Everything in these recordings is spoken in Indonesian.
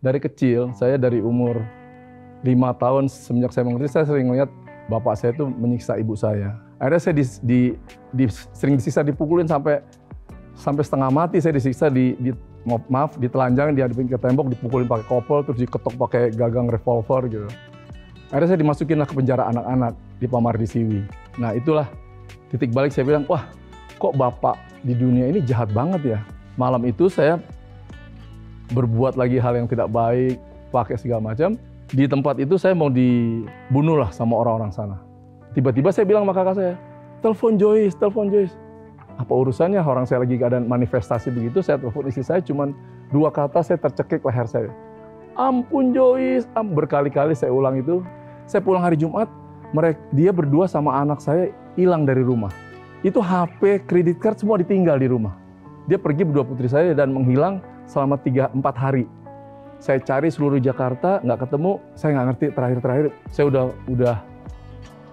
Dari kecil, saya dari umur 5 tahun semenjak saya mengerti, saya sering melihat bapak saya itu menyiksa ibu saya. Akhirnya saya sering disiksa, dipukulin sampai setengah mati. Saya disiksa ditelanjangin, dihadapin ke tembok, dipukulin pakai kopel, terus diketok pakai gagang revolver gitu. Akhirnya saya dimasukin ke penjara anak-anak di Pamardisiwi. Nah itulah titik balik saya bilang, wah kok bapak di dunia ini jahat banget ya. Malam itu saya berbuat lagi hal yang tidak baik, pakai segala macam. Di tempat itu saya mau dibunuh lah sama orang-orang sana. Tiba-tiba saya bilang sama kakak saya, telepon Joyce, telepon Joyce. Apa urusannya, orang saya lagi keadaan manifestasi begitu, saya telepon istri saya, cuman 2 kata saya tercekik leher saya. Ampun Joyce, berkali-kali saya ulang itu. Saya pulang hari Jumat, dia berdua sama anak saya hilang dari rumah. Itu HP, kredit card semua ditinggal di rumah. Dia pergi berdua putri saya dan menghilang selama 3-4 hari. Saya cari seluruh Jakarta, nggak ketemu. Saya nggak ngerti terakhir saya udah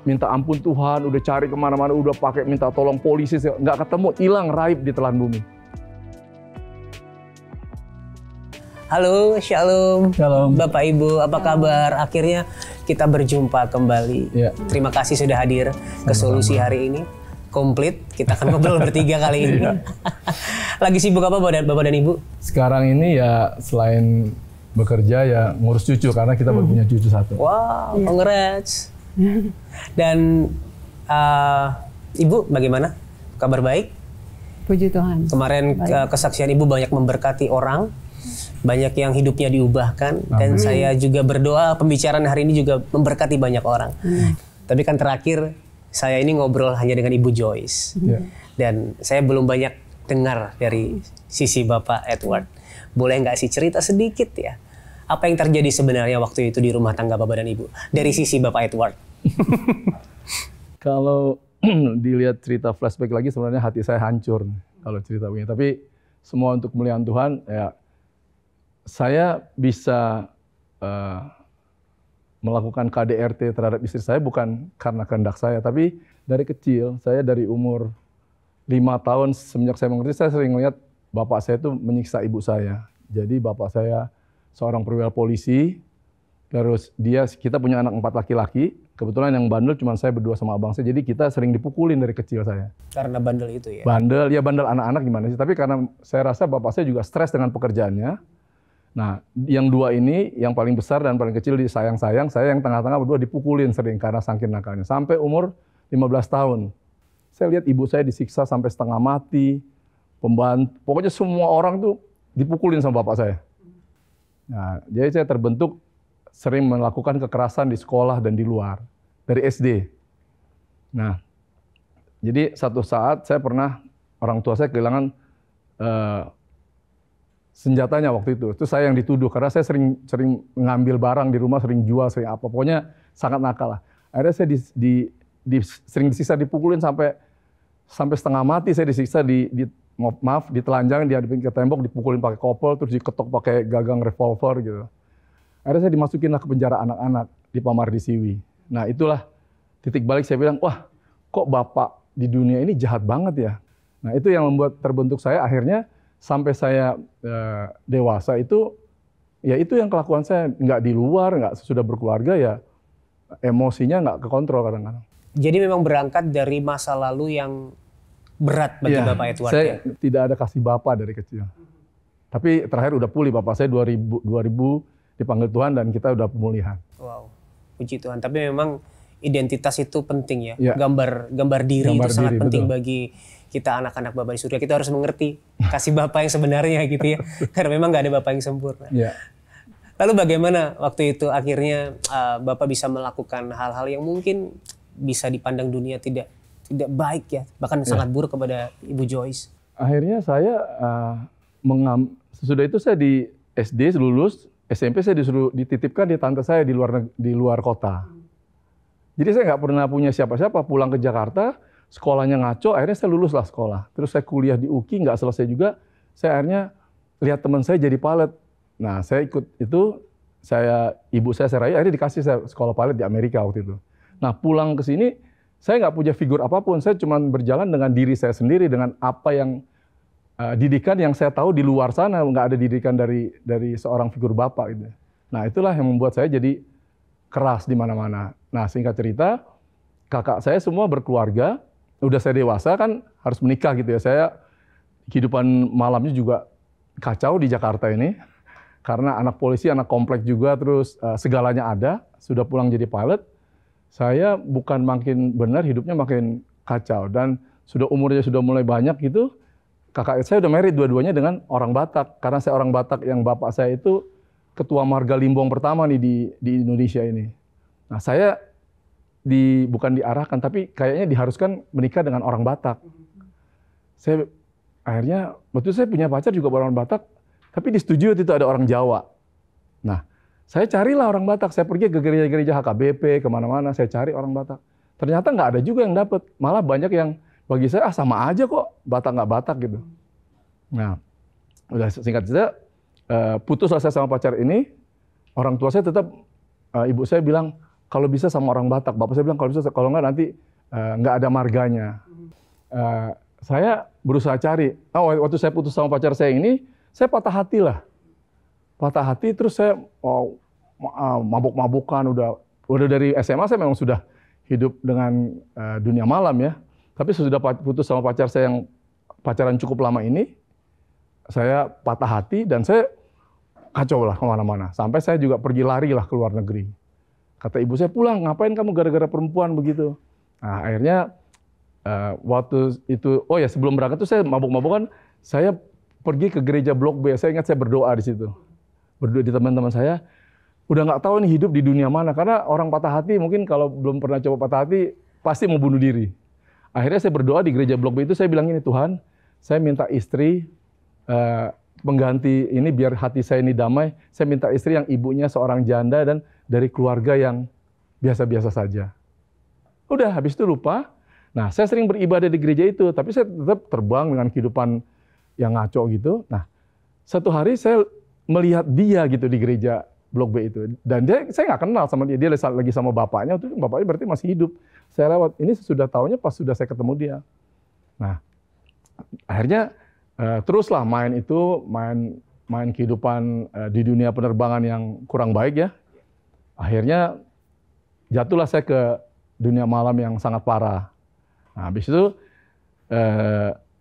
minta ampun Tuhan, udah cari kemana-mana, udah pakai minta tolong polisi, nggak ketemu, hilang raib di telan bumi. Halo, Shalom. Shalom. Bapak Ibu, apa kabar? Akhirnya kita berjumpa kembali. Ya. Terima kasih sudah hadir ke Solusi hari ini. Komplit, kita akan ngobrol bertiga kali ini. Lagi sibuk apa Bapak dan Ibu? Sekarang ini ya selain bekerja ya ngurus cucu, karena kita baru punya cucu 1. Wow, congrats. Dan Ibu bagaimana? Kabar baik? Puji Tuhan. Kemarin kesaksian Ibu banyak memberkati orang, banyak yang hidupnya diubahkan. Dan saya juga berdoa pembicaraan hari ini juga memberkati banyak orang. Tapi kan terakhir saya ini ngobrol hanya dengan Ibu Joyce. Dan saya belum banyak dengar dari sisi Bapak Edward. Boleh nggak sih cerita sedikit ya? Apa yang terjadi sebenarnya waktu itu di rumah tangga Bapak dan Ibu? Dari sisi Bapak Edward. Kalau dilihat cerita flashback lagi, sebenarnya hati saya hancur kalau cerita begini. Tapi semua untuk kemuliaan Tuhan, ya saya bisa melakukan KDRT terhadap istri saya bukan karena kehendak saya, tapi dari kecil, saya dari umur 5 tahun semenjak saya mengerti, saya sering melihat bapak saya itu menyiksa ibu saya. Jadi bapak saya seorang perwira polisi, terus kita punya anak 4 laki-laki, kebetulan yang bandel cuma saya berdua sama abang saya, jadi kita sering dipukulin dari kecil saya. Karena bandel itu ya? Bandel anak-anak gimana sih, tapi karena saya rasa bapak saya juga stres dengan pekerjaannya. Nah, yang 2 ini, yang paling besar dan paling kecil disayang-sayang, saya yang tengah-tengah berdua dipukulin sering karena saking nakalnya. Sampai umur 15 tahun. Saya lihat ibu saya disiksa sampai setengah mati, pokoknya semua orang tuh dipukulin sama bapak saya. Nah, jadi saya terbentuk sering melakukan kekerasan di sekolah dan di luar, dari SD. Nah, jadi satu saat saya pernah, orang tua saya kehilangan senjatanya waktu itu. Itu saya yang dituduh, karena saya sering ngambil barang di rumah, sering jual, sering apa. Pokoknya sangat nakal lah. Akhirnya saya sering disiksa, dipukulin sampai setengah mati. Saya disiksa, ditelanjangin, dihadapin ke tembok, dipukulin pakai kopel, terus diketok pakai gagang revolver gitu. Akhirnya saya dimasukin ke penjara anak-anak di Pamardisiwi. Nah itulah titik balik saya bilang, wah kok bapak di dunia ini jahat banget ya. Nah itu yang membuat terbentuk saya akhirnya sampai saya dewasa itu, ya itu yang kelakuan saya, nggak di luar, nggak sesudah berkeluarga ya emosinya nggak kekontrol kadang-kadang. Jadi memang berangkat dari masa lalu yang berat bagi Bapak Edward. Saya tidak ada kasih bapak dari kecil. Tapi terakhir udah pulih, bapak saya 2000 dipanggil Tuhan dan kita udah pemulihan. Wow, puji Tuhan. Tapi memang identitas itu penting ya. Ya. Gambar diri itu sangat penting betul. bagi kita anak-anak Bapak di surga. Kita harus mengerti kasih Bapak yang sebenarnya gitu ya. Karena memang nggak ada Bapak yang sempurna. Ya. Lalu bagaimana waktu itu akhirnya Bapak bisa melakukan hal-hal yang mungkin bisa dipandang dunia tidak baik ya, bahkan sangat buruk kepada Ibu Joyce? Akhirnya saya sesudah itu saya di SD lulus, SMP saya disuruh dititipkan di tante saya di luar kota. Jadi saya nggak pernah punya siapa-siapa, pulang ke Jakarta, sekolahnya ngaco, akhirnya saya lulus lah sekolah. Terus saya kuliah di UKI, nggak selesai juga, saya akhirnya lihat teman saya jadi pilot. Nah saya ikut itu, ibu saya rayu, akhirnya dikasih saya sekolah pilot di Amerika waktu itu. Nah pulang ke sini, saya nggak punya figur apapun, saya cuma berjalan dengan diri saya sendiri, dengan apa yang didikan yang saya tahu di luar sana nggak ada didikan dari seorang figur bapak gitu. Nah itulah yang membuat saya jadi keras di mana-mana. Nah singkat cerita, kakak saya semua berkeluarga, udah saya dewasa kan harus menikah gitu ya. Saya kehidupan malamnya juga kacau di Jakarta ini, karena anak polisi, anak komplek juga, terus segalanya ada. Sudah pulang jadi pilot, saya bukan makin benar, hidupnya makin kacau. Dan umurnya sudah mulai banyak gitu, kakak saya udah married dua-duanya dengan orang Batak. Karena saya orang Batak yang bapak saya itu ketua marga Limbong pertama nih di Indonesia ini. Nah saya bukan diarahkan, tapi kayaknya diharuskan menikah dengan orang Batak. Saya akhirnya, waktu saya punya pacar juga orang Batak, tapi disetujui waktu itu ada orang Jawa. Nah saya carilah orang Batak, saya pergi ke gereja-gereja HKBP, kemana-mana, saya cari orang Batak. Ternyata nggak ada juga yang dapat, malah banyak yang bagi saya, sama aja kok, Batak nggak Batak gitu. Nah, udah singkat cerita, putuslah saya sama pacar ini, orang tua saya tetap, ibu saya bilang, kalau bisa sama orang Batak. Bapak saya bilang, kalau bisa, kalau nggak nanti nggak ada marganya. Saya berusaha cari, waktu saya putus sama pacar saya ini, saya patah hati lah. Patah hati, terus saya mabuk-mabukan, udah dari SMA saya memang sudah hidup dengan dunia malam ya. Tapi sesudah putus sama pacar saya yang pacaran cukup lama ini, saya patah hati dan saya kacau lah kemana-mana. Sampai saya juga pergi lari lah ke luar negeri. Kata ibu saya, pulang, ngapain kamu gara-gara perempuan begitu? Nah akhirnya waktu itu, oh ya sebelum berangkat tuh saya mabuk-mabukan, saya pergi ke gereja Blok B. Saya ingat saya berdoa di situ. Berdoa di teman-teman saya, udah nggak tahu nih hidup di dunia mana. Karena orang patah hati mungkin kalau belum pernah coba patah hati, pasti mau bunuh diri. Akhirnya saya berdoa di gereja Blok B itu, saya bilang ini, Tuhan, saya minta istri pengganti ini biar hati saya ini damai. Saya minta istri yang ibunya seorang janda dan dari keluarga yang biasa-biasa saja. Udah, habis itu lupa. Nah, saya sering beribadah di gereja itu, tapi saya tetap terbang dengan kehidupan yang ngaco gitu. Nah, satu hari saya melihat dia gitu di gereja Blok B itu. Dan saya nggak kenal sama dia. Dia lagi sama bapaknya, itu bapaknya berarti masih hidup. Saya lewat, ini sudah tahunya pas sudah saya ketemu dia. Nah, akhirnya teruslah main kehidupan di dunia penerbangan yang kurang baik ya. Akhirnya jatuhlah saya ke dunia malam yang sangat parah. Nah, habis itu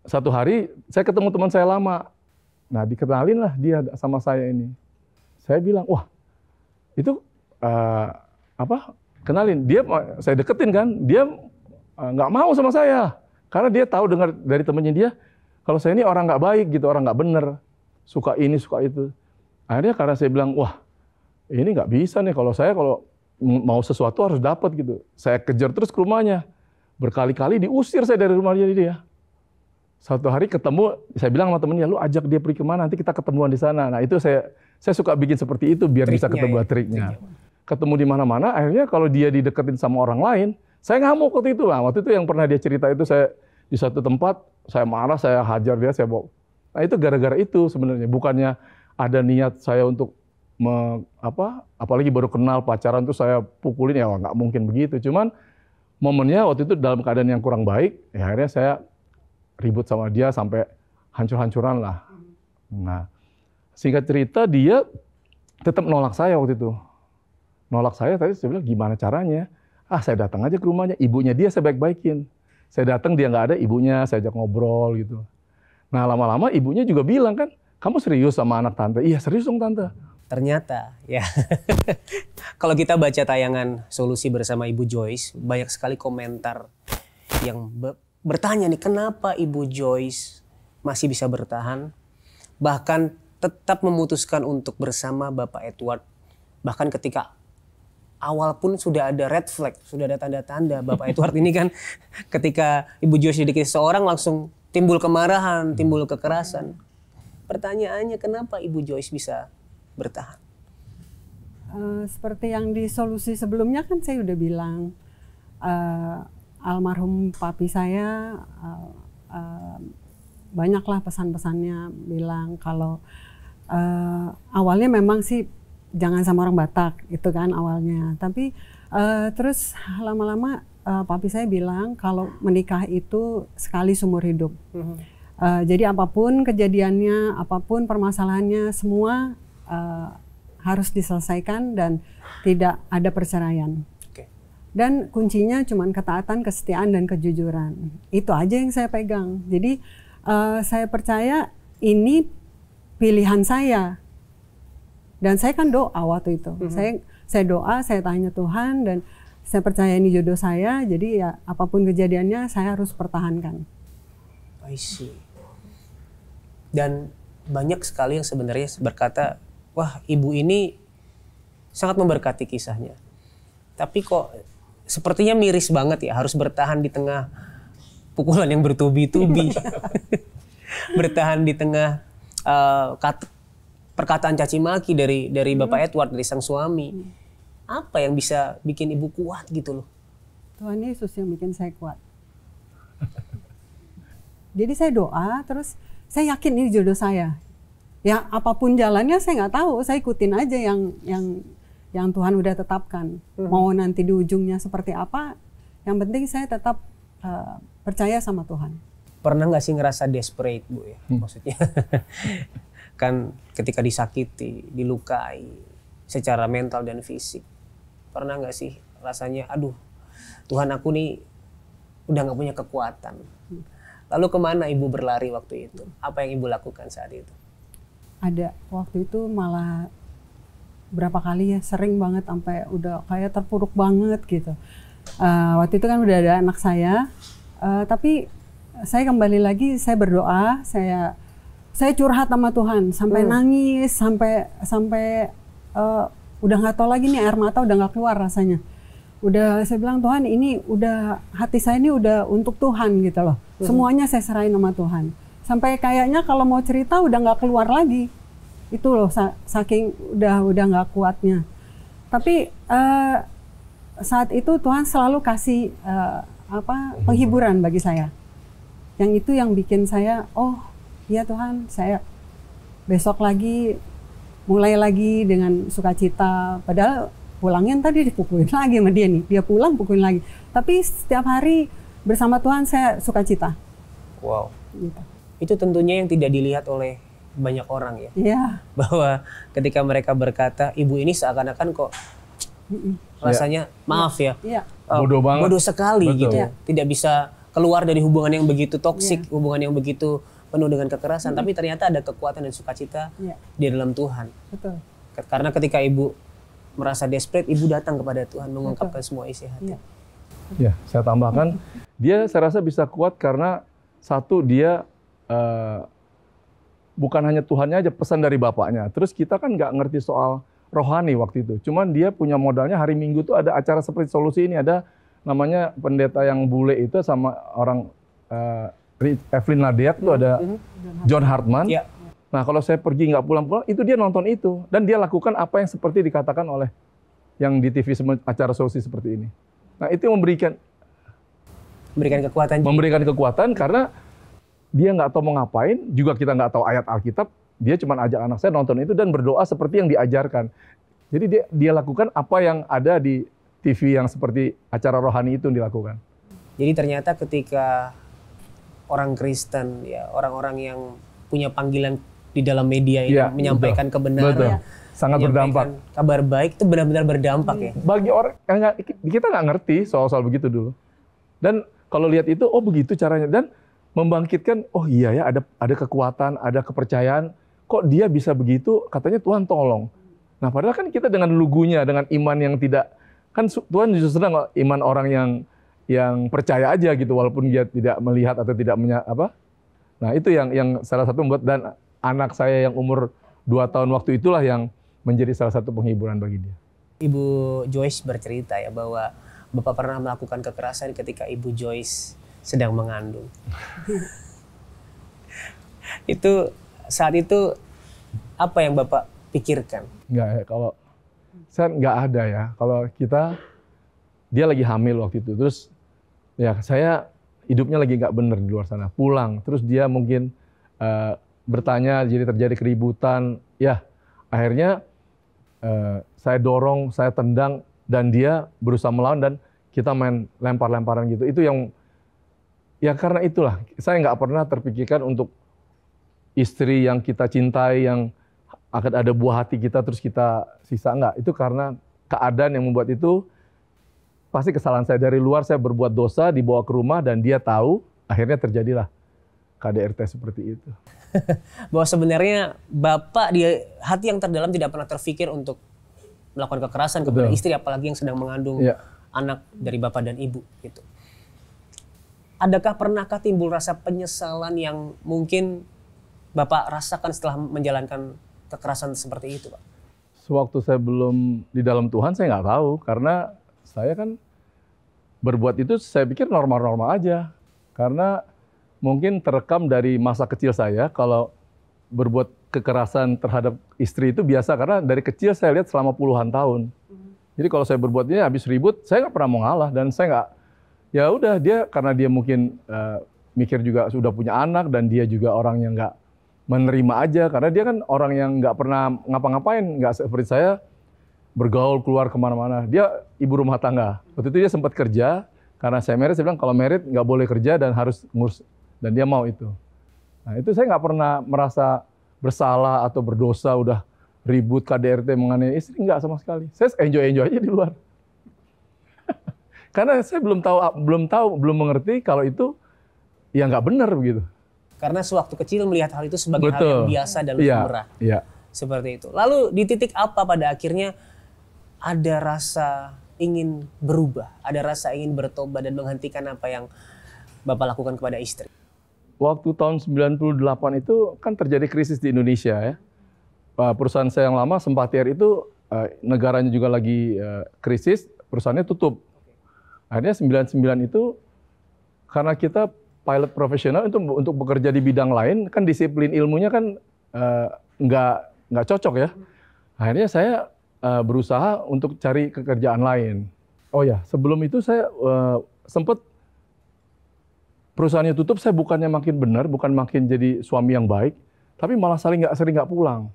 satu hari saya ketemu teman saya lama. Nah, dikenalin lah dia sama saya ini. Saya bilang, wah itu kenalin. Dia saya deketin kan, dia nggak mau sama saya. Karena dia tahu dengar dari temannya dia, kalau saya ini orang nggak baik gitu, orang nggak bener, suka ini, suka itu. Akhirnya karena saya bilang, wah ini nggak bisa nih, kalau mau sesuatu harus dapat gitu. Saya kejar terus ke rumahnya, berkali-kali diusir saya dari rumahnya dia. Satu hari ketemu, saya bilang sama temennya, lu ajak dia pergi kemana, nanti kita ketemuan di sana. Nah itu saya suka bikin seperti itu biar triknya, bisa ketemu triknya. Ketemu di mana-mana, akhirnya kalau dia dideketin sama orang lain, saya ngamuk waktu itu. Nah, waktu itu yang pernah dia cerita itu, saya di satu tempat, saya marah, saya hajar dia, saya bawa. Nah itu gara-gara itu sebenarnya, bukannya ada niat saya untuk apalagi baru kenal pacaran tuh saya pukulin, ya nggak mungkin begitu. Cuman momennya waktu itu dalam keadaan yang kurang baik, ya akhirnya saya ribut sama dia sampai hancur-hancuran lah. Nah, singkat cerita dia tetap nolak saya waktu itu. Nolak saya, tadi saya bilang gimana caranya? Saya datang aja ke rumahnya, ibunya dia saya baik-baikin. Saya datang dia nggak ada, ibunya saya ajak ngobrol gitu. Nah lama-lama ibunya juga bilang kan, kamu serius sama anak tante? Iya serius dong tante. Ternyata ya, kalau kita baca tayangan Solusi bersama Ibu Joyce, banyak sekali komentar yang bertanya nih, kenapa Ibu Joyce masih bisa bertahan, bahkan tetap memutuskan untuk bersama Bapak Edward, bahkan ketika awal pun sudah ada red flag, sudah ada tanda-tanda. Bapak Edward ini kan ketika Ibu Joyce didekati seorang langsung timbul kemarahan, timbul kekerasan. Pertanyaannya, kenapa Ibu Joyce bisa bertahan? Seperti yang di Solusi sebelumnya kan saya udah bilang, almarhum papi saya banyaklah pesan-pesannya bilang kalau awalnya memang sih jangan sama orang Batak itu kan awalnya, tapi terus lama-lama papi saya bilang kalau menikah itu sekali seumur hidup. Jadi apapun kejadiannya, apapun permasalahannya, semua harus diselesaikan dan tidak ada perceraian. Dan kuncinya cuma ketaatan, kesetiaan, dan kejujuran. Itu aja yang saya pegang. Jadi saya percaya ini pilihan saya. Dan saya kan doa waktu itu. Saya doa, saya tanya Tuhan, dan saya percaya ini jodoh saya. Jadi ya apapun kejadiannya saya harus pertahankan. I see. Dan banyak sekali yang sebenarnya berkata, wah ibu ini sangat memberkati kisahnya. Tapi kok sepertinya miris banget ya, harus bertahan di tengah pukulan yang bertubi-tubi. Bertahan di tengah perkataan caci maki dari Bapak Edward, dari sang suami. Apa yang bisa bikin ibu kuat gitu loh? Tuhan Yesus yang bikin saya kuat. Jadi saya doa, terus saya yakin ini jodoh saya. Ya apapun jalannya saya nggak tahu, saya ikutin aja yang Tuhan udah tetapkan. Mau nanti di ujungnya seperti apa, yang penting saya tetap percaya sama Tuhan. Pernah nggak sih ngerasa desperate, Bu ya? Maksudnya kan ketika disakiti, dilukai secara mental dan fisik. Pernah nggak sih rasanya, aduh Tuhan aku nih udah nggak punya kekuatan. Lalu kemana ibu berlari waktu itu? Apa yang ibu lakukan saat itu? Ada, waktu itu malah berapa kali ya, sering banget sampai udah kayak terpuruk banget gitu. Waktu itu kan udah ada anak saya, tapi saya kembali lagi, saya berdoa, saya curhat sama Tuhan, sampai nangis, sampai udah nggak tahu lagi nih, air mata udah nggak keluar rasanya. Udah saya bilang, Tuhan ini udah, hati saya ini udah untuk Tuhan gitu loh. Semuanya saya serahin sama Tuhan. Sampai kayaknya kalau mau cerita udah nggak keluar lagi. Itu loh, saking udah nggak kuatnya. Tapi saat itu Tuhan selalu kasih penghiburan bagi saya. Yang itu yang bikin saya, oh iya Tuhan, saya besok lagi mulai lagi dengan sukacita. Padahal pulangnya tadi dipukulin lagi sama dia nih. Dia pulang pukulin lagi. Tapi setiap hari bersama Tuhan saya sukacita. Wow. Gitu. Itu tentunya yang tidak dilihat oleh banyak orang ya. Iya. Bahwa ketika mereka berkata, ibu ini seakan-akan kok rasanya, maaf ya. Iya. Bodoh banget. Bodoh sekali. Betul. Gitu. Iya. Tidak bisa keluar dari hubungan yang begitu toksik, hubungan yang begitu penuh dengan kekerasan. Tapi ternyata ada kekuatan dan sukacita di dalam Tuhan. Betul. Karena ketika ibu merasa desperate, ibu datang kepada Tuhan mengungkapkan semua isi hati. Ya, saya tambahkan, saya rasa bisa kuat karena satu, dia bukan hanya Tuhannya aja, pesan dari bapaknya. Terus kita kan nggak ngerti soal rohani waktu itu. Cuman dia punya modalnya, hari Minggu tuh ada acara seperti Solusi ini, ada namanya pendeta yang bule itu sama orang Evelyn Nadiak tuh ada John Hartman. Ya. Nah kalau saya pergi nggak pulang-pulang, itu dia nonton itu. Dan dia lakukan apa yang seperti dikatakan oleh yang di TV acara Solusi seperti ini. Nah itu memberikan kekuatan. Memberikan kekuatan karena dia nggak tahu mau ngapain, juga kita nggak tahu ayat Alkitab. Dia cuma ajak anak saya nonton itu dan berdoa seperti yang diajarkan. Jadi dia lakukan apa yang ada di TV yang seperti acara rohani itu dilakukan. Jadi ternyata ketika orang Kristen, ya orang-orang yang punya panggilan di dalam media ini menyampaikan kebenaran, sangat berdampak. Kabar baik itu benar-benar berdampak ya. Bagi orang kita nggak ngerti soal-soal begitu dulu. Dan kalau lihat itu, oh begitu caranya, dan membangkitkan, oh iya ya ada kekuatan, ada kepercayaan. Kok dia bisa begitu? Katanya Tuhan tolong. Nah padahal kan kita dengan lugunya, dengan iman yang tidak, kan Tuhan justru senang iman orang yang percaya aja gitu, walaupun dia tidak melihat atau tidak Nah itu yang salah satu membuat, dan anak saya yang umur 2 tahun waktu itulah yang menjadi salah satu penghiburan bagi dia. Ibu Joyce bercerita ya bahwa Bapak pernah melakukan kekerasan ketika Ibu Joyce sedang mengandung. Itu saat itu apa yang Bapak pikirkan? Enggak ya, kalau saya nggak ada ya. Kalau dia lagi hamil waktu itu, terus ya saya hidupnya lagi nggak bener di luar sana, pulang, terus dia mungkin bertanya, jadi terjadi keributan, ya akhirnya saya dorong, saya tendang, dan dia berusaha melawan, dan kita main lempar-lemparan gitu. Itu yang Ya karena itulah, saya nggak pernah terpikirkan untuk istri yang kita cintai, yang akan ada buah hati kita terus kita sisa, enggak. Itu karena keadaan yang membuat itu, pasti kesalahan saya. Dari luar saya berbuat dosa, dibawa ke rumah dan dia tahu, akhirnya terjadilah KDRT seperti itu. Bahwa sebenarnya Bapak di hati yang terdalam tidak pernah terfikir untuk melakukan kekerasan kepada istri, apalagi yang sedang mengandung anak dari Bapak dan Ibu gitu. Adakah pernahkah timbul rasa penyesalan yang mungkin Bapak rasakan setelah menjalankan kekerasan seperti itu, Pak? Sewaktu saya belum di dalam Tuhan, saya nggak tahu. Karena saya kan berbuat itu, saya pikir normal-normal aja. Karena mungkin terekam dari masa kecil saya, kalau berbuat kekerasan terhadap istri itu biasa. Karena dari kecil saya lihat selama puluhan tahun. Jadi kalau saya berbuatnya habis ribut, saya nggak pernah mau ngalah. Dan saya nggak, ya udah dia, karena dia mungkin mikir juga sudah punya anak, dan dia juga orang yang nggak menerima aja, karena dia kan orang yang nggak pernah ngapa-ngapain, nggak seperti saya bergaul keluar kemana-mana. Dia ibu rumah tangga. Waktu itu dia sempat kerja, karena saya married, saya bilang kalau married nggak boleh kerja dan harus ngurus, dan dia mau itu. Nah itu saya nggak pernah merasa bersalah atau berdosa, udah ribut KDRT mengenai istri, nggak sama sekali. Saya enjoy aja di luar. Karena saya belum mengerti kalau itu ya nggak benar begitu. Karena sewaktu kecil melihat hal itu sebagai hal yang biasa dan lumrah. Seperti itu. Lalu di titik apa pada akhirnya ada rasa ingin berubah, ada rasa ingin bertobat dan menghentikan apa yang Bapak lakukan kepada istri? Waktu tahun 98 itu kan terjadi krisis di Indonesia ya. Perusahaan saya yang lama, Sempatier itu negaranya juga lagi krisis, perusahaannya tutup. Akhirnya 99 itu karena kita pilot profesional untuk bekerja di bidang lain, kan disiplin ilmunya kan nggak cocok ya. Akhirnya saya berusaha untuk cari pekerjaan lain. Oh ya, sebelum itu saya sempat perusahaannya tutup, saya bukannya makin benar, bukan makin jadi suami yang baik, tapi malah sering nggak pulang.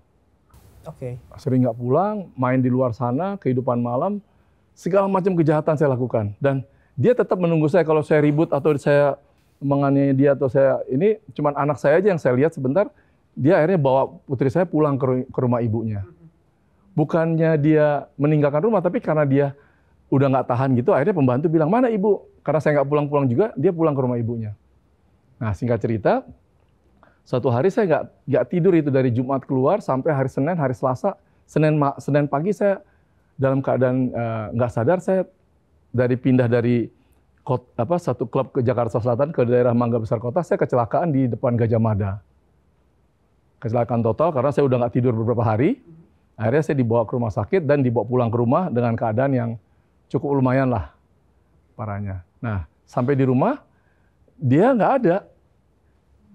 Sering nggak pulang, main di luar sana, kehidupan malam, segala macam kejahatan saya lakukan. Dan dia tetap menunggu saya kalau saya ribut atau saya menganiaya dia, atau saya ini cuman anak saya aja yang saya lihat sebentar, dia akhirnya bawa putri saya pulang ke rumah ibunya. Bukannya dia meninggalkan rumah, tapi karena dia udah nggak tahan gitu, akhirnya pembantu bilang, mana ibu? Karena saya nggak pulang-pulang juga, dia pulang ke rumah ibunya. Nah singkat cerita, suatu hari saya nggak tidur itu dari Jumat keluar sampai hari Senin, hari Selasa, Senin pagi saya dalam keadaan nggak sadar, saya pindah dari satu klub ke Jakarta Selatan ke daerah Mangga Besar Kota, saya kecelakaan di depan Gajah Mada. Kecelakaan total karena saya udah nggak tidur beberapa hari. Akhirnya saya dibawa ke rumah sakit dan dibawa pulang ke rumah dengan keadaan yang cukup lumayan lah parahnya. Nah sampai di rumah dia nggak ada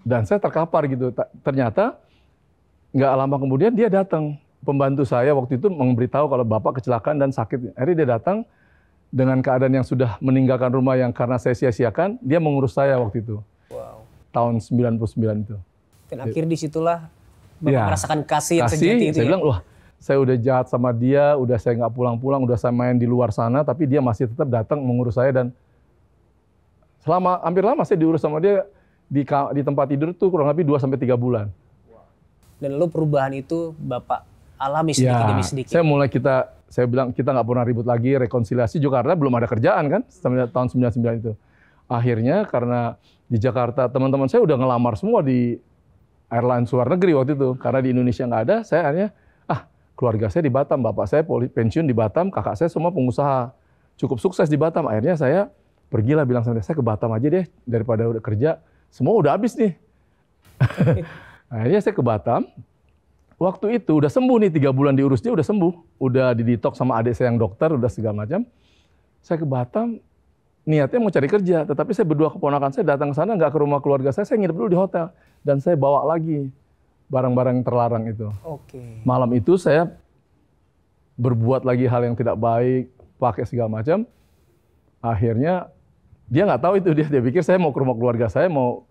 dan saya terkapar gitu. Ternyata nggak lama kemudian dia datang. Pembantu saya waktu itu memberitahu kalau bapak kecelakaan dan sakit. Akhirnya dia datang dengan keadaan yang sudah meninggalkan rumah yang karena saya sia-siakan, dia mengurus saya waktu itu. Wow. Tahun 99 itu. Dan akhir disitulah Bapak merasakan kasih yang sejati itu. Saya bilang, wah saya udah jahat sama dia, udah saya nggak pulang-pulang, udah saya main di luar sana, tapi dia masih tetap datang mengurus saya. Dan hampir lama saya diurus sama dia di tempat tidur tuh kurang lebih 2-3 bulan. Dan lalu perubahan itu Bapak alami sedikit demi sedikit. Saya bilang kita nggak pernah ribut lagi, rekonsiliasi juga karena belum ada kerjaan kan tahun 99 itu. Akhirnya karena di Jakarta teman-teman saya udah ngelamar semua di airline luar negeri waktu itu. Karena di Indonesia nggak ada, saya akhirnya keluarga saya di Batam, bapak saya pensiun di Batam, kakak saya semua pengusaha cukup sukses di Batam. Akhirnya saya pergilah bilang sama dia, saya ke Batam aja deh daripada udah kerja, semua udah habis nih. Akhirnya saya ke Batam. Waktu itu udah sembuh nih, 3 bulan diurus dia udah sembuh. Udah didetox sama adik saya yang dokter, udah segala macam. Saya ke Batam, niatnya mau cari kerja. Tetapi saya berdua keponakan saya datang ke sana, nggak ke rumah keluarga saya nginep dulu di hotel. Dan saya bawa lagi barang-barang terlarang itu. Malam itu saya berbuat lagi hal yang tidak baik, pakai segala macam. Akhirnya dia nggak tahu itu, dia pikir saya mau ke rumah keluarga saya, mau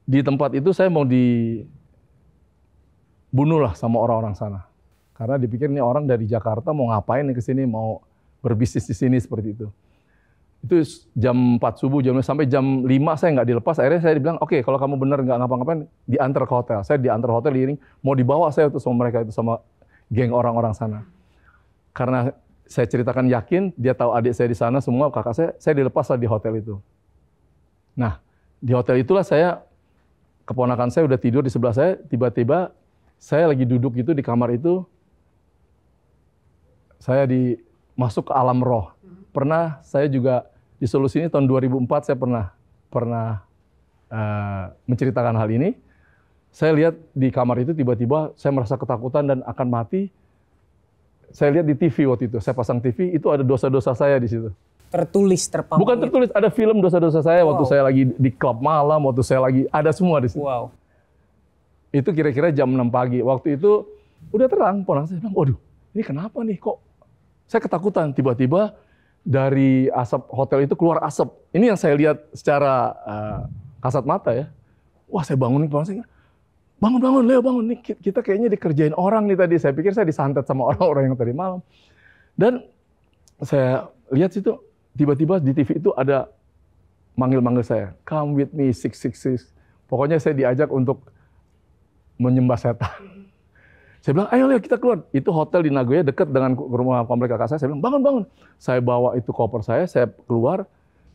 di tempat itu saya mau bunuh lah sama orang-orang sana. Karena dipikir ini orang dari Jakarta mau ngapain nih ke sini, mau berbisnis di sini seperti itu. Itu jam 4 subuh, sampai jam 5 saya nggak dilepas. Akhirnya saya dibilang, oke, kalau kamu benar nggak ngapa-ngapain, diantar ke hotel. Saya diantar hotel diiring, mau dibawa saya tuh sama mereka itu, sama geng orang-orang sana. Karena saya ceritakan yakin, dia tahu adik saya di sana, semua kakak saya dilepas lah di hotel itu. Nah, di hotel itulah keponakan saya udah tidur di sebelah saya, tiba-tiba saya lagi duduk gitu di kamar itu, saya masuk ke alam roh. Pernah saya juga di Solusi ini tahun 2004 saya pernah menceritakan hal ini. Saya lihat di kamar itu tiba-tiba saya merasa ketakutan dan akan mati. Saya lihat di TV waktu itu, saya pasang TV, itu ada dosa-dosa saya di situ. Tertulis, terpampang. Bukan tertulis, ada film dosa-dosa saya waktu saya lagi di klub malam, waktu saya lagi ada semua di situ. Wow. Itu kira-kira jam 6 pagi. Waktu itu udah terang, ponakan saya bilang, waduh, ini kenapa nih kok? Saya ketakutan, tiba-tiba dari asap hotel itu keluar asap. Ini yang saya lihat secara kasat mata ya. Wah, saya bangun nih, saya bangun, Leo bangun. Nih, kita kayaknya dikerjain orang nih tadi. Saya pikir saya disantet sama orang-orang yang tadi malam. Dan saya lihat situ, tiba-tiba di TV itu ada manggil-manggil saya. Come with me, 666. Pokoknya saya diajak untuk menyembah setan. Saya bilang, ayo Leo kita keluar. Itu hotel di Nagoya dekat dengan rumah komplek kakak saya. Saya bilang, bangun. Saya bawa itu koper saya keluar.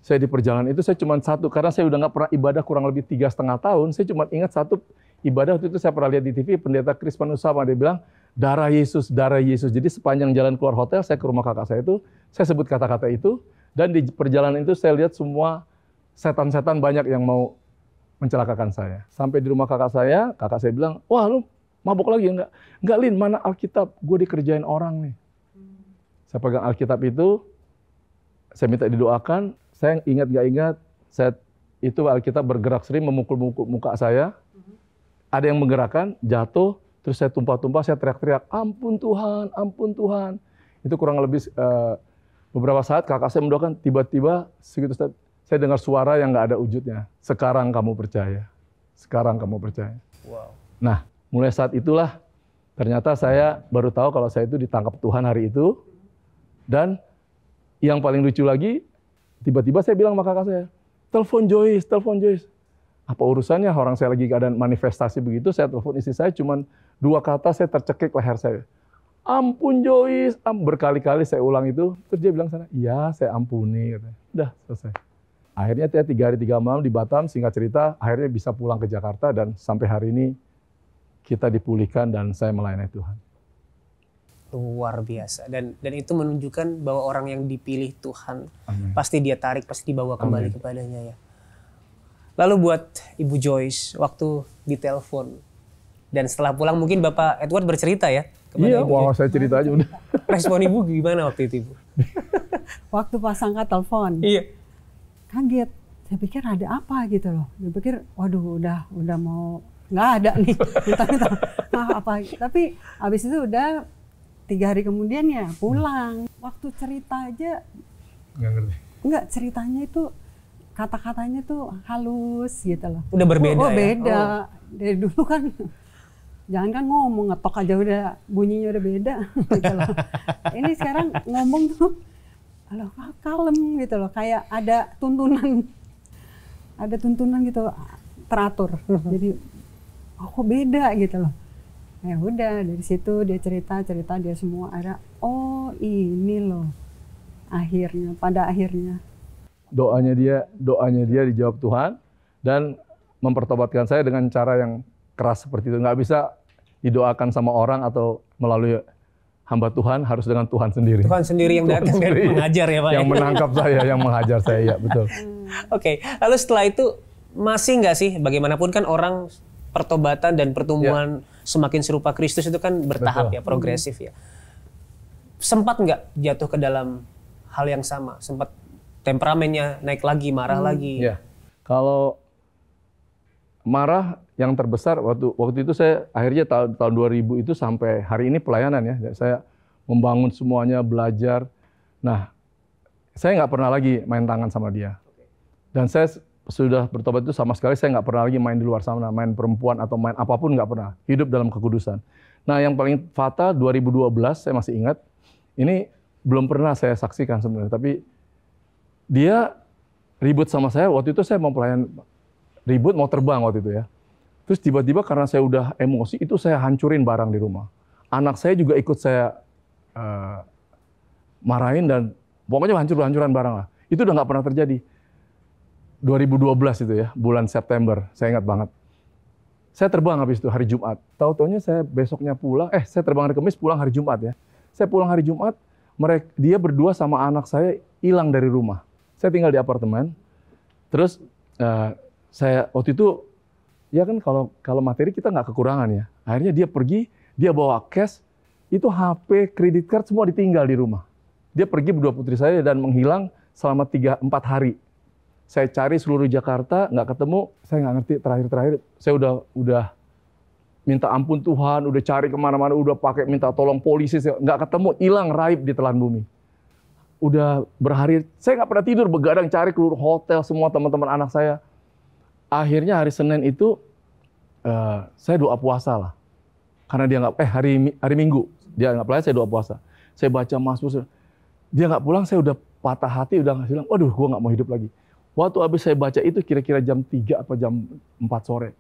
Saya di perjalanan itu saya cuma satu, karena saya udah nggak pernah ibadah kurang lebih 3,5 tahun. Saya cuma ingat satu ibadah waktu itu saya pernah lihat di TV, pendeta Chris Panusama, dia bilang, darah Yesus, darah Yesus. Jadi sepanjang jalan keluar hotel, saya ke rumah kakak saya itu, saya sebut kata-kata itu, dan di perjalanan itu saya lihat semua setan-setan banyak yang mau mencelakakan saya. Sampai di rumah kakak saya bilang, wah lu mabuk lagi enggak? Enggak, Lin, mana Alkitab? Gue dikerjain orang nih. Saya pegang Alkitab itu, saya minta didoakan, saya ingat nggak ingat, itu Alkitab bergerak sering memukul muka saya. Ada yang menggerakkan, jatuh, terus saya tumpah-tumpah, saya teriak-teriak, ampun Tuhan, ampun Tuhan. Itu kurang lebih beberapa saat kakak saya mendoakan, tiba-tiba segitu saya dengar suara yang nggak ada wujudnya. Sekarang kamu percaya. Sekarang kamu percaya. Wow. Nah, mulai saat itulah ternyata saya baru tahu kalau saya itu ditangkap Tuhan hari itu. Dan yang paling lucu lagi, tiba-tiba saya bilang sama kakak saya, telepon Joyce. Apa urusannya, orang saya lagi keadaan manifestasi begitu, saya telepon istri saya, cuman 2 kata saya tercekik leher saya. Ampun Joyce, berkali-kali saya ulang itu, terus dia bilang sana, iya saya ampuni. Katanya. Udah selesai. Akhirnya 3 hari 3 malam di Batam, singkat cerita, akhirnya bisa pulang ke Jakarta dan sampai hari ini kita dipulihkan dan saya melayani Tuhan. Luar biasa. Dan itu menunjukkan bahwa orang yang dipilih Tuhan, Amin. pasti dia tarik, pasti dibawa kembali kepadanya ya. Lalu buat Ibu Joyce, waktu ditelepon dan setelah pulang mungkin Bapak Edward bercerita ya kepada Iya, Ibu wah Joyce. saya cerita aja udah. Respon Ibu gimana waktu itu Ibu? Waktu pas angkat telepon, Iya. kaget. Saya pikir ada apa gitu loh. Saya pikir, waduh udah mau nggak ada nih. Minta apa? Tapi habis itu udah 3 hari kemudian ya pulang. Waktu cerita aja Nggak ngerti. enggak, ceritanya itu kata-katanya tuh halus gitu loh. Udah berbeda oh, ya? beda. Dari dulu kan jangan kan ngomong, ngetok aja udah bunyinya udah beda gitu loh. Ini sekarang ngomong tuh halo, kalem gitu loh, kayak ada tuntunan gitu teratur. Jadi kok beda gitu loh. Ya udah dari situ dia cerita dia semua ada. Oh ini loh pada akhirnya. Doanya dia dijawab Tuhan dan mempertobatkan saya dengan cara yang keras seperti itu. Nggak bisa didoakan sama orang atau melalui hamba Tuhan, harus dengan Tuhan sendiri. Tuhan sendiri yang datang dan mengajar ya Pak? Yang menangkap saya, yang menghajar saya, ya betul. Oke, lalu setelah itu masih nggak sih, bagaimanapun kan orang pertobatan dan pertumbuhan semakin serupa Kristus itu kan bertahap ya, progresif ya. Sempat nggak jatuh ke dalam hal yang sama? Sempat temperamennya naik lagi, marah lagi? Ya, kalau marah yang terbesar waktu itu saya akhirnya tahun 2000 itu sampai hari ini pelayanan ya. Saya membangun semuanya, belajar. Nah, saya nggak pernah lagi main tangan sama dia. Dan saya sudah bertobat itu sama sekali saya nggak pernah lagi main di luar sana, main perempuan atau main apapun nggak pernah. Hidup dalam kekudusan. Nah, yang paling fatal 2012 saya masih ingat. Ini belum pernah saya saksikan sebenarnya, tapi dia ribut sama saya. Waktu itu saya mau pelayan ribut, mau terbang waktu itu ya. Terus tiba-tiba karena saya udah emosi, itu saya hancurin barang di rumah. Anak saya juga ikut saya marahin dan pokoknya hancur-hancuran barang lah. Itu udah nggak pernah terjadi. 2012 itu ya, bulan September, saya ingat banget. Saya terbang habis itu hari Jumat. Tahu-taunya saya besoknya pulang, saya terbang hari Kamis, pulang hari Jumat ya. Saya pulang hari Jumat, dia berdua sama anak saya hilang dari rumah. Saya tinggal di apartemen. Terus saya waktu itu, ya kan kalau materi kita nggak kekurangan ya. Akhirnya dia pergi, dia bawa cash, itu HP, kredit card semua ditinggal di rumah. Dia pergi berdua putri saya dan menghilang selama 3-4 hari. Saya cari seluruh Jakarta, nggak ketemu. Saya nggak ngerti terakhir. Saya udah minta ampun Tuhan, udah cari kemana-mana, udah pakai minta tolong polisi, nggak ketemu, hilang raib di telan bumi. Udah berhari, saya nggak pernah tidur, begadang cari keluar hotel semua teman-teman anak saya. Akhirnya hari Senin itu saya doa puasa lah, karena dia nggak hari Minggu dia nggak pulang, saya doa puasa. Saya baca Mazmur, dia nggak pulang, saya udah patah hati, udah nggak bilang, waduh, gue nggak mau hidup lagi. Waktu habis saya baca itu kira-kira jam 3 atau jam 4 sore,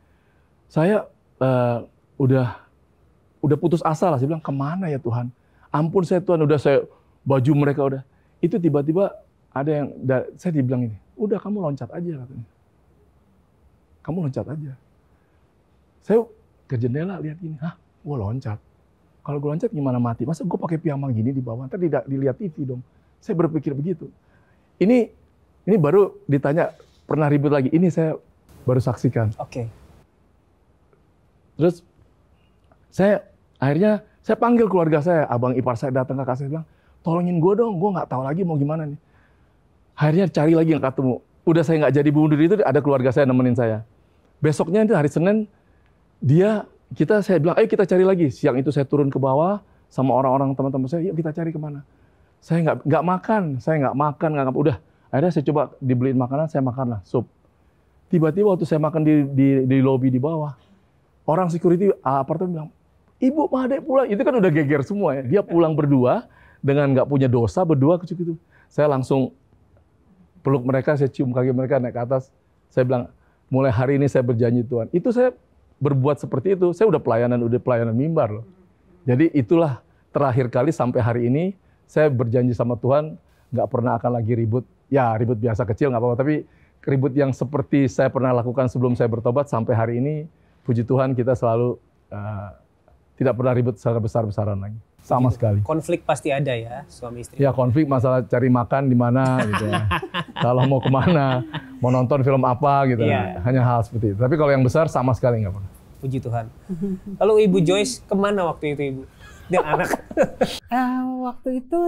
saya udah putus asa lah. Saya bilang, kemana ya Tuhan? Ampun saya Tuhan, udah saya baju mereka udah. Itu tiba-tiba ada yang, saya dibilang ini, udah kamu loncat aja katanya. Kamu loncat aja. Saya ke jendela lihat ini, gue loncat. Kalau gue loncat gimana mati? Masa gue pakai piyama gini di bawah? Ntar dilihat TV dong. Saya berpikir begitu. Ini baru ditanya, pernah ribut lagi. Ini saya baru saksikan. Oke. Terus akhirnya saya panggil keluarga saya, abang ipar saya datang ke saya bilang, tolongin gue dong, gue nggak tahu lagi mau gimana nih. Akhirnya cari lagi nggak ketemu. Udah saya nggak jadi bunuh diri itu, ada keluarga saya nemenin saya. Besoknya itu hari Senin, saya bilang, ayo kita cari lagi. Siang itu saya turun ke bawah sama orang-orang teman-teman saya, yuk kita cari kemana. Saya nggak makan. Udah, akhirnya saya coba dibeliin makanan, saya makan lah, sup. Tiba-tiba waktu saya makan di lobi di bawah, orang security apartemen bilang, Ibu Made pulang. Itu kan udah geger semua ya. Dia pulang berdua dengan nggak punya dosa, berdua ke situ. Saya langsung peluk mereka, saya cium kaki mereka, naik ke atas. Saya bilang, mulai hari ini saya berjanji Tuhan. Itu saya berbuat seperti itu. Saya udah pelayanan mimbar loh. Jadi itulah terakhir kali sampai hari ini saya berjanji sama Tuhan nggak pernah akan lagi ribut. Ya ribut biasa kecil nggak apa-apa. Tapi ribut yang seperti saya pernah lakukan sebelum saya bertobat sampai hari ini, puji Tuhan kita selalu tidak pernah ribut secara besar-besaran lagi. Sama sekali. Konflik pasti ada ya, suami istri. Ya konflik masalah cari makan di mana gitu ya. Kalau mau kemana, mau nonton film apa gitu. Yeah. Hanya hal seperti itu. Tapi kalau yang besar sama sekali nggak pernah. Puji Tuhan. Lalu Ibu Joyce kemana waktu itu Ibu? Dan anak? Waktu itu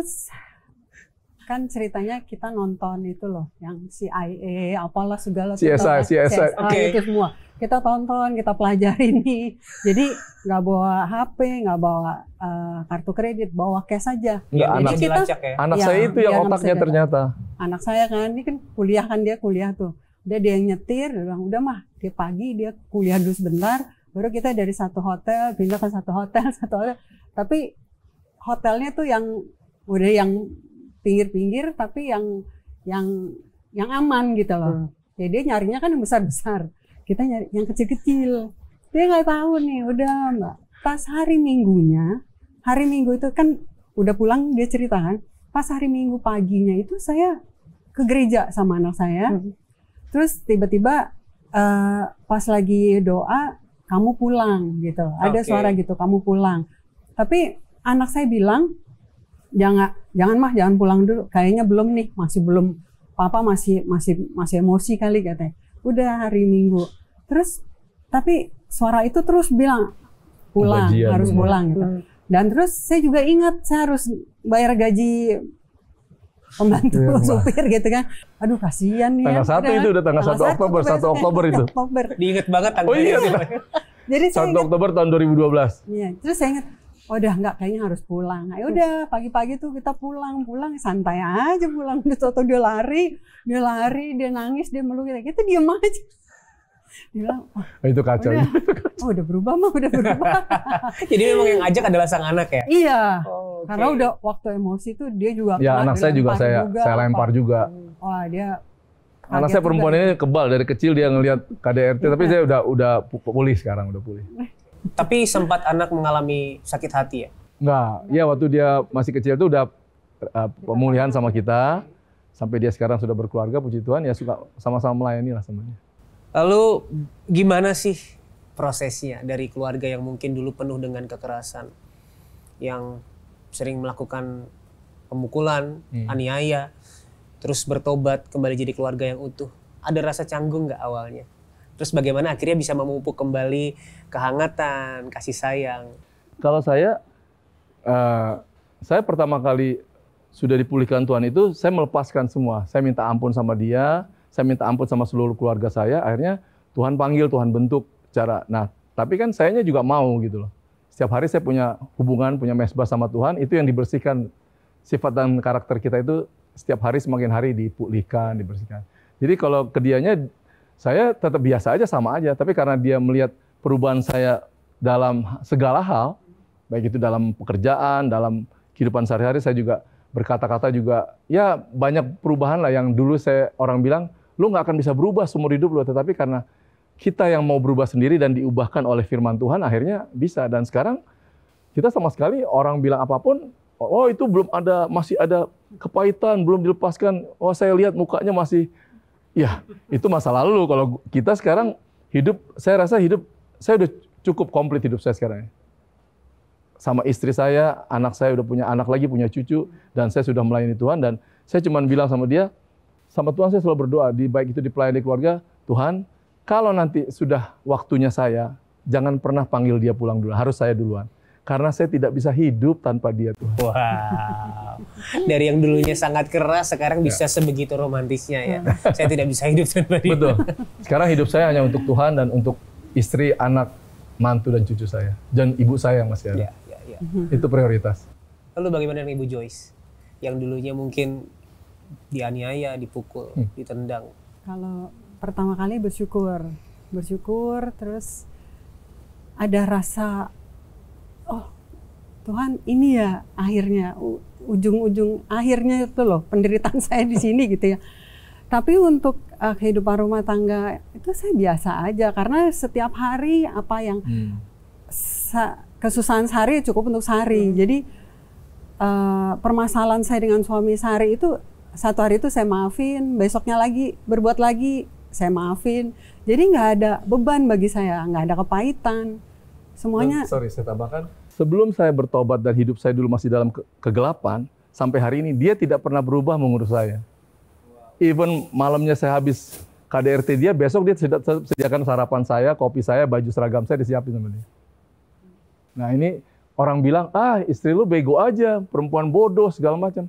kan ceritanya kita nonton itu loh, yang CIA, apalah segala. CSI. Oke. Itu semua. Kita tonton, kita pelajari nih. Jadi nggak bawa HP, nggak bawa kartu kredit, bawa cash aja. Nggak, anak saya itu yang otaknya ternyata. Anak saya kan, ini kan dia kuliah tuh. Udah dia yang nyetir, dia bilang, udah mah, dia pagi, dia kuliah dulu sebentar, baru kita dari satu hotel, pindah ke satu hotel. Tapi hotelnya tuh yang udah yang pinggir-pinggir, tapi yang aman gitu loh. Jadi dia nyarinya kan yang besar-besar. Kita nyari yang kecil-kecil. Dia nggak tahu nih, udah Mbak. Pas hari Minggu itu kan udah pulang, dia ceritakan. Pas hari Minggu paginya itu saya ke gereja sama anak saya. Terus tiba-tiba pas lagi doa, kamu pulang gitu. Ada suara gitu, kamu pulang. Tapi anak saya bilang, jangan pulang dulu. Kayaknya belum nih, masih belum. Papa masih emosi kali katanya. Udah hari Minggu. Terus tapi suara itu terus bilang pulang, harus pulang gitu. Dan terus saya juga ingat saya harus bayar gaji pembantu supir gitu kan. Aduh kasihan ya. Tanggal 1 itu udah tanggal 1 Oktober, 1 Oktober itu. Diinget banget tanggalnya. Oh iya. Jadi 1 Oktober tahun 2012. Iya, terus saya ingat udah nggak, kayaknya harus pulang. Ayo udah pagi-pagi tuh kita pulang santai aja pulang. Udah dia lari, dia nangis, dia meluk kita diam aja. Dia bilang, "Wah, Itu kacau. udah berubah mah, udah berubah." Jadi memang yang ajak adalah sang anak ya? Iya, Oh, oke. karena udah waktu emosi tuh dia juga Ya kena anak saya juga dilempar saya lempar juga. Wah, dia Anak kaget saya perempuan juga. ini kebal dari kecil dia ngelihat KDRT, tapi saya udah pulih sekarang, udah pulih. Tapi sempat anak mengalami sakit hati ya? Enggak, ya waktu dia masih kecil itu udah pemulihan sama kita, sampai dia sekarang sudah berkeluarga, puji Tuhan, ya suka sama-sama melayani lah semuanya. Lalu gimana sih prosesnya dari keluarga yang mungkin dulu penuh dengan kekerasan, yang sering melakukan pemukulan, aniaya, terus bertobat kembali jadi keluarga yang utuh? Ada rasa canggung nggak awalnya? Terus bagaimana akhirnya bisa memupuk kembali kehangatan, kasih sayang? Kalau saya pertama kali sudah dipulihkan Tuhan itu, saya melepaskan semua. Saya minta ampun sama dia, saya minta ampun sama seluruh keluarga saya. Akhirnya Tuhan panggil, Tuhan bentuk cara. Nah, tapi kan sayanya juga mau gitu loh. Setiap hari saya punya hubungan, punya mesbah sama Tuhan, itu yang dibersihkan. Sifat dan karakter kita itu setiap hari semakin hari dipulihkan, dibersihkan. Jadi kalau ke dianya, saya tetap biasa aja, sama aja. Tapi karena dia melihat perubahan saya dalam segala hal, baik itu dalam pekerjaan, dalam kehidupan sehari-hari, saya juga berkata-kata juga, ya banyak perubahan lah yang dulu orang bilang, lu nggak akan bisa berubah seumur hidup lu, tetapi karena kita yang mau berubah sendiri dan diubahkan oleh firman Tuhan, akhirnya bisa. Dan sekarang kita sama sekali orang bilang apapun, oh itu belum ada, masih ada kepahitan, belum dilepaskan, oh saya lihat mukanya masih, ya itu masa lalu. Kalau kita sekarang hidup, saya rasa saya udah cukup komplit hidup saya sekarang. Sama istri saya, anak saya udah punya anak lagi, punya cucu, dan saya sudah melayani Tuhan, dan saya cuma bilang sama dia, sama Tuhan saya selalu berdoa, baik itu di pelayanan keluarga, Tuhan, kalau nanti sudah waktunya saya, jangan pernah panggil dia pulang dulu, harus saya duluan. Karena saya tidak bisa hidup tanpa dia, Tuhan. Wow, dari yang dulunya sangat keras, sekarang bisa sebegitu romantisnya ya. Saya tidak bisa hidup tanpa dia. Betul. Sekarang hidup saya hanya untuk Tuhan dan untuk istri, anak, mantu, dan cucu saya. Dan ibu saya yang masih ada. Ya. Itu prioritas. Lalu bagaimana dengan Ibu Joyce? Yang dulunya mungkin dianiaya, dipukul, ditendang. Kalau pertama kali bersyukur, terus ada rasa, oh Tuhan ini ya akhirnya, ujung-ujung akhirnya itu loh penderitaan saya di sini gitu ya. Tapi untuk kehidupan rumah tangga itu saya biasa aja, karena setiap hari apa yang kesusahan sehari cukup untuk sehari. Jadi permasalahan saya dengan suami sehari itu, satu hari itu saya maafin, besoknya lagi berbuat lagi saya maafin. Jadi nggak ada beban bagi saya, nggak ada kepahitan. Semuanya. Sorry, saya tambahkan. Sebelum saya bertobat dan hidup saya dulu masih dalam kegelapan, sampai hari ini dia tidak pernah berubah mengurus saya. Even malamnya saya habis KDRT dia, besok dia sediakan sarapan saya, kopi saya, baju seragam saya disiapin sama dia. Nah ini orang bilang, istri lu bego aja, perempuan bodoh, segala macam.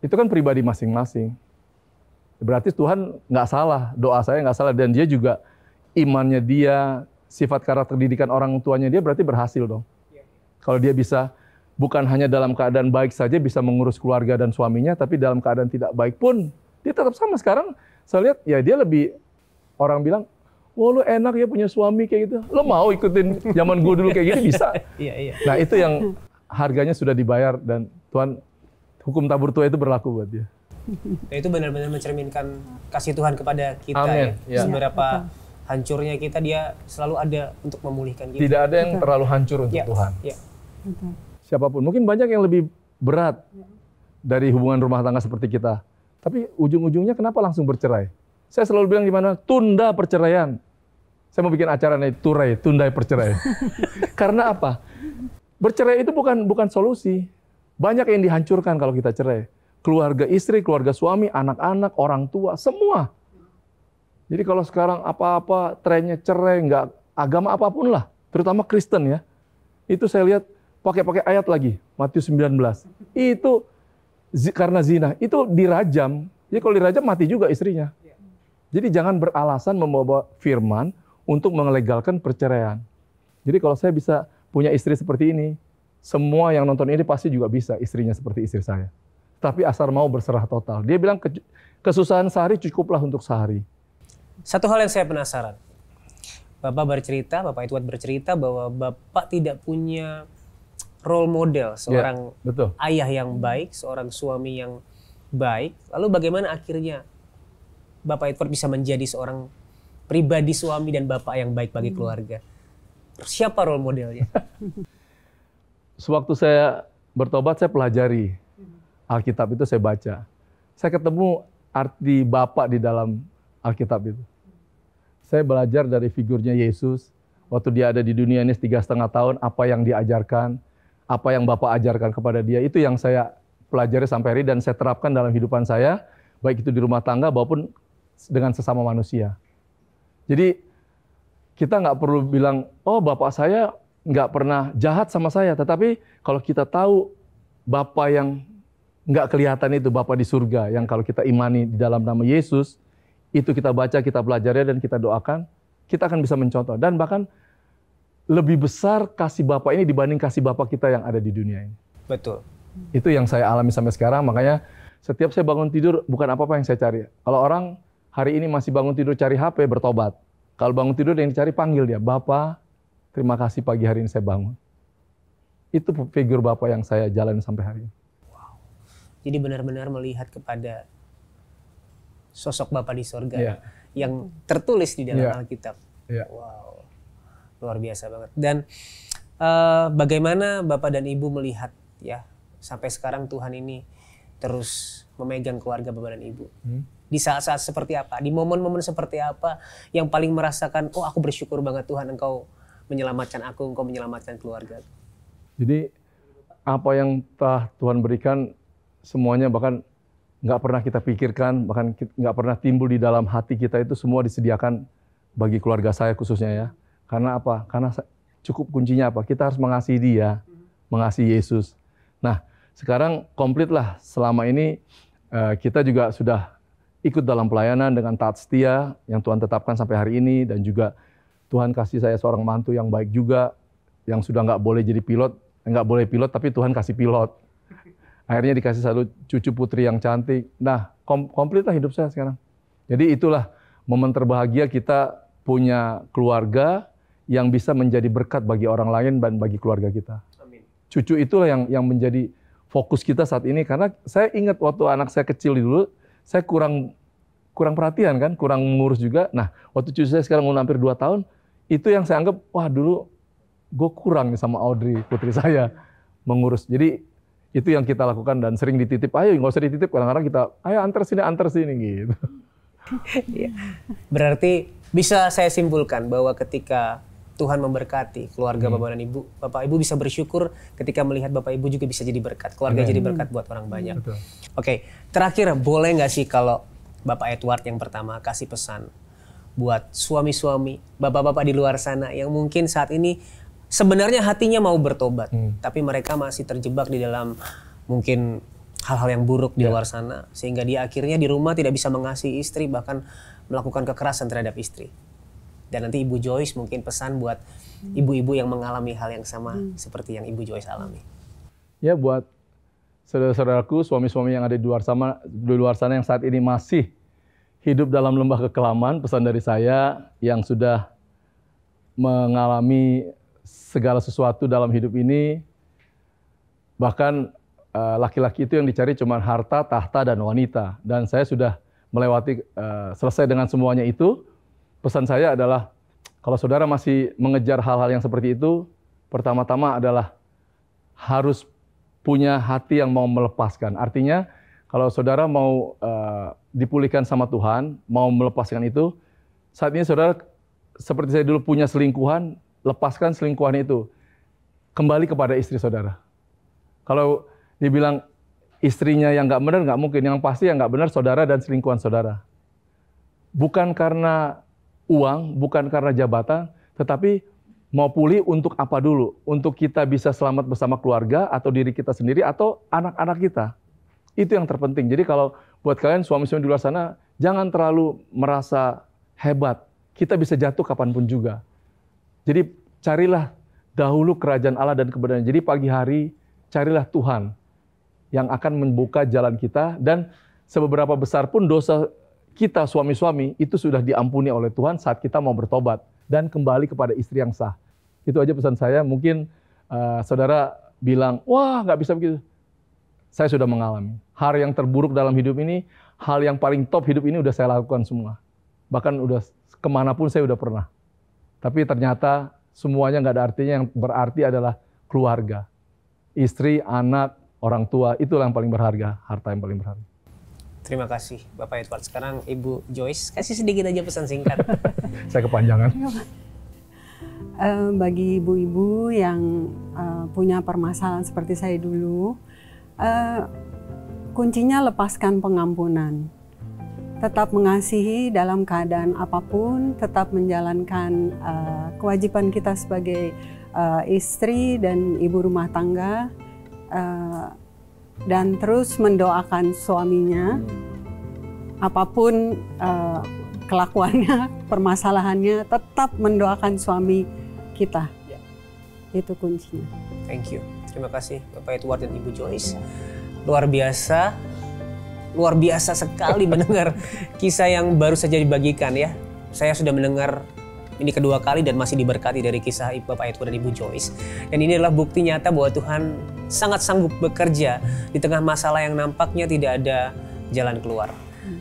Itu kan pribadi masing-masing. Berarti Tuhan nggak salah, doa saya nggak salah, dan dia juga imannya dia, sifat karakter didikan orang tuanya dia berarti berhasil dong. Kalau dia bisa bukan hanya dalam keadaan baik saja bisa mengurus keluarga dan suaminya, tapi dalam keadaan tidak baik pun dia tetap sama. Sekarang saya lihat ya dia lebih, orang bilang, wah lu enak ya punya suami kayak gitu. Lo mau ikutin zaman gue dulu kayak gini bisa. Iya. Nah itu yang harganya sudah dibayar dan Tuhan, hukum tabur tua itu berlaku buat dia. Nah, itu benar-benar mencerminkan kasih Tuhan kepada kita. Amin. Ya. Ya. Seberapa hancurnya kita, dia selalu ada untuk memulihkan kita. Tidak ada yang terlalu hancur untuk Tuhan. Ya. Siapapun. Mungkin banyak yang lebih berat dari hubungan rumah tangga seperti kita. Tapi ujung-ujungnya kenapa langsung bercerai? Saya selalu bilang gimana? Tunda perceraian. Saya mau bikin acara nih, tunda perceraian. Karena apa? Bercerai itu bukan solusi. Banyak yang dihancurkan kalau kita cerai. Keluarga istri, keluarga suami, anak-anak, orang tua, semua. Jadi kalau sekarang apa-apa trennya cerai, nggak agama apapun lah, terutama Kristen ya. Itu saya lihat pakai ayat lagi, Matius 19. Itu karena zina, itu dirajam. Jadi kalau dirajam mati juga istrinya. Jadi jangan beralasan membawa firman untuk melegalkan perceraian. Jadi kalau saya bisa punya istri seperti ini, semua yang nonton ini pasti juga bisa istrinya seperti istri saya. Tapi asal mau berserah total. Dia bilang kesusahan sehari cukuplah untuk sehari. Satu hal yang saya penasaran. Bapak Edward bercerita bahwa Bapak tidak punya role model seorang betul. ayah yang baik, seorang suami yang baik. Lalu bagaimana akhirnya Bapak Edward bisa menjadi seorang pribadi suami dan bapak yang baik bagi keluarga? Siapa role modelnya? Sewaktu saya bertobat, saya pelajari Alkitab itu, saya baca. Saya ketemu arti Bapak di dalam Alkitab itu. Saya belajar dari figurnya Yesus. Waktu dia ada di dunia ini 3,5 tahun, apa yang diajarkan, apa yang Bapak ajarkan kepada dia, itu yang saya pelajari sampai hari dan saya terapkan dalam kehidupan saya, baik itu di rumah tangga maupun dengan sesama manusia. Jadi kita nggak perlu bilang, oh Bapak saya nggak pernah jahat sama saya, tetapi kalau kita tahu Bapak yang nggak kelihatan itu, Bapak di surga, yang kalau kita imani di dalam nama Yesus, itu kita baca, kita pelajari dan kita doakan, kita akan bisa mencontoh. Dan bahkan lebih besar kasih Bapak ini dibanding kasih Bapak kita yang ada di dunia ini. Betul. Itu yang saya alami sampai sekarang, makanya setiap saya bangun tidur bukan apa-apa yang saya cari. Kalau orang hari ini masih bangun tidur cari HP, bertobat. Kalau bangun tidur yang dicari, panggil dia, Bapak, terima kasih pagi hari ini saya bangun. Itu figur Bapak yang saya jalani sampai hari ini. Wow. Jadi benar-benar melihat kepada sosok Bapak di surga yang tertulis di dalam Alkitab. Wow, luar biasa banget. Dan bagaimana Bapak dan Ibu melihat ya sampai sekarang Tuhan ini terus memegang keluarga Bapak dan Ibu? Di saat-saat seperti apa? Di momen-momen seperti apa yang paling merasakan, oh aku bersyukur banget Tuhan Engkau menyelamatkan aku, Engkau menyelamatkan keluarga. Jadi apa yang telah Tuhan berikan semuanya bahkan nggak pernah kita pikirkan, bahkan nggak pernah timbul di dalam hati kita, itu semua disediakan bagi keluarga saya khususnya ya. Karena apa? Karena cukup kuncinya apa? Kita harus mengasihi Dia, mengasihi Yesus. Nah, sekarang komplit lah. Selama ini kita juga sudah ikut dalam pelayanan dengan taat setia yang Tuhan tetapkan sampai hari ini, dan juga Tuhan kasih saya seorang mantu yang baik juga, yang sudah nggak boleh jadi pilot, nggak boleh pilot tapi Tuhan kasih pilot. Akhirnya dikasih satu cucu putri yang cantik. Nah, komplit lah hidup saya sekarang. Jadi itulah momen terbahagia kita punya keluarga yang bisa menjadi berkat bagi orang lain dan bagi keluarga kita. Amin. Cucu itulah yang menjadi fokus kita saat ini. Karena saya ingat waktu anak saya kecil dulu, saya kurang perhatian kan, kurang mengurus juga. Nah, waktu cucu saya sekarang udah hampir 2 tahun, itu yang saya anggap, wah dulu gue kurang nih sama Audrey, putri saya, mengurus. Jadi itu yang kita lakukan dan sering dititip, ayo nggak usah dititip, kadang-kadang kita, ayo antar sini gitu. Berarti bisa saya simpulkan bahwa ketika Tuhan memberkati keluarga Bapak dan Ibu, Bapak Ibu bisa bersyukur ketika melihat Bapak Ibu juga bisa jadi berkat, keluarga jadi berkat buat orang banyak. Betul. Oke, terakhir boleh nggak sih kalau Bapak Edward yang pertama kasih pesan buat suami-suami, bapak-bapak di luar sana yang mungkin saat ini sebenarnya hatinya mau bertobat, tapi mereka masih terjebak di dalam mungkin hal-hal yang buruk di luar sana, sehingga dia akhirnya di rumah tidak bisa mengasihi istri, bahkan melakukan kekerasan terhadap istri. Dan nanti Ibu Joyce mungkin pesan buat ibu-ibu yang mengalami hal yang sama seperti yang Ibu Joyce alami. Ya, buat saudara-saudaraku, suami-suami yang ada di luar sana yang saat ini masih hidup dalam lembah kekelaman, pesan dari saya yang sudah mengalami segala sesuatu dalam hidup ini, bahkan laki-laki itu yang dicari cuma harta, tahta, dan wanita. Dan saya sudah melewati, selesai dengan semuanya itu. Pesan saya adalah, kalau saudara masih mengejar hal-hal yang seperti itu, pertama-tama adalah harus punya hati yang mau melepaskan. Artinya, kalau saudara mau dipulihkan sama Tuhan, mau melepaskan itu, saat ini saudara, seperti saya dulu punya selingkuhan, lepaskan selingkuhan itu. Kembali kepada istri saudara. Kalau dibilang istrinya yang nggak benar, nggak mungkin. Yang pasti yang nggak benar saudara dan selingkuhan saudara. Bukan karena uang, bukan karena jabatan, tetapi mau pulih untuk apa dulu? Untuk kita bisa selamat bersama keluarga, atau diri kita sendiri, atau anak-anak kita. Itu yang terpenting. Jadi kalau buat kalian suami-suami di luar sana, jangan terlalu merasa hebat. Kita bisa jatuh kapanpun juga. Jadi carilah dahulu kerajaan Allah dan kebenaran. Jadi pagi hari carilah Tuhan yang akan membuka jalan kita, dan seberapa besar pun dosa kita suami-suami itu sudah diampuni oleh Tuhan saat kita mau bertobat dan kembali kepada istri yang sah. Itu aja pesan saya. Mungkin saudara bilang, wah nggak bisa begitu. Saya sudah mengalami. Hal yang terburuk dalam hidup ini, hal yang paling top hidup ini udah saya lakukan semua. Bahkan udah kemanapun saya udah pernah. Tapi ternyata semuanya nggak ada artinya. Yang berarti adalah keluarga. Istri, anak, orang tua, itulah yang paling berharga. Harta yang paling berharga. Terima kasih Bapak Edward. Sekarang Ibu Joyce, kasih sedikit aja pesan singkat. Saya kepanjangan. Bagi ibu-ibu yang punya permasalahan seperti saya dulu, kuncinya lepaskan pengampunan. Tetap mengasihi dalam keadaan apapun, tetap menjalankan kewajiban kita sebagai istri dan ibu rumah tangga, dan terus mendoakan suaminya, apapun kelakuannya, permasalahannya, tetap mendoakan suami kita. Itu kuncinya. Thank you. Terima kasih Bapak Edward dan Ibu Joyce. Luar biasa sekali mendengar kisah yang baru saja dibagikan ya. Saya sudah mendengar ini kedua kali dan masih diberkati dari kisah Bapak Edward dan Ibu Joyce. Dan ini adalah bukti nyata bahwa Tuhan sangat sanggup bekerja di tengah masalah yang nampaknya tidak ada jalan keluar.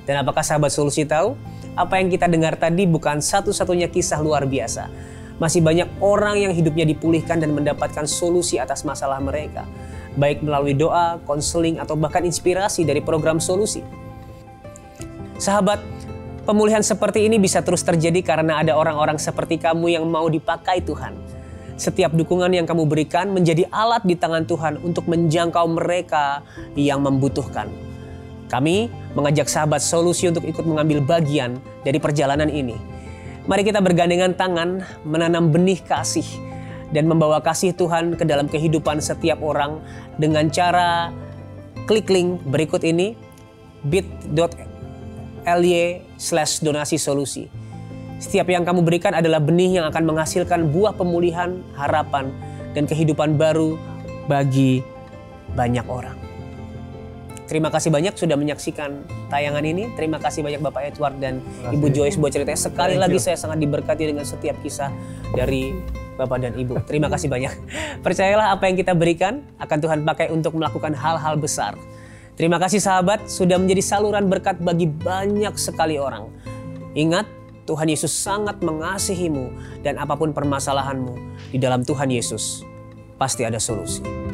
Dan apakah sahabat solusi tahu? Apa yang kita dengar tadi bukan satu-satunya kisah luar biasa. Masih banyak orang yang hidupnya dipulihkan dan mendapatkan solusi atas masalah mereka. Baik melalui doa, konseling, atau bahkan inspirasi dari program solusi. Sahabat, pemulihan seperti ini bisa terus terjadi karena ada orang-orang seperti kamu yang mau dipakai Tuhan. Setiap dukungan yang kamu berikan menjadi alat di tangan Tuhan untuk menjangkau mereka yang membutuhkan. Kami mengajak sahabat solusi untuk ikut mengambil bagian dari perjalanan ini. Mari kita bergandengan tangan menanam benih kasih dan membawa kasih Tuhan ke dalam kehidupan setiap orang dengan cara klik link berikut ini, bit.ly/donasi solusi. Setiap yang kamu berikan adalah benih yang akan menghasilkan buah pemulihan, harapan, dan kehidupan baru bagi banyak orang. Terima kasih banyak sudah menyaksikan tayangan ini. Terima kasih banyak Bapak Edward dan Ibu Joyce buat ceritanya. Sekali lagi saya sangat diberkati dengan setiap kisah dari Bapak dan Ibu. Terima kasih banyak. Percayalah apa yang kita berikan akan Tuhan pakai untuk melakukan hal-hal besar. Terima kasih sahabat sudah menjadi saluran berkat bagi banyak sekali orang. Ingat, Tuhan Yesus sangat mengasihimu dan apapun permasalahanmu, di dalam Tuhan Yesus pasti ada solusi.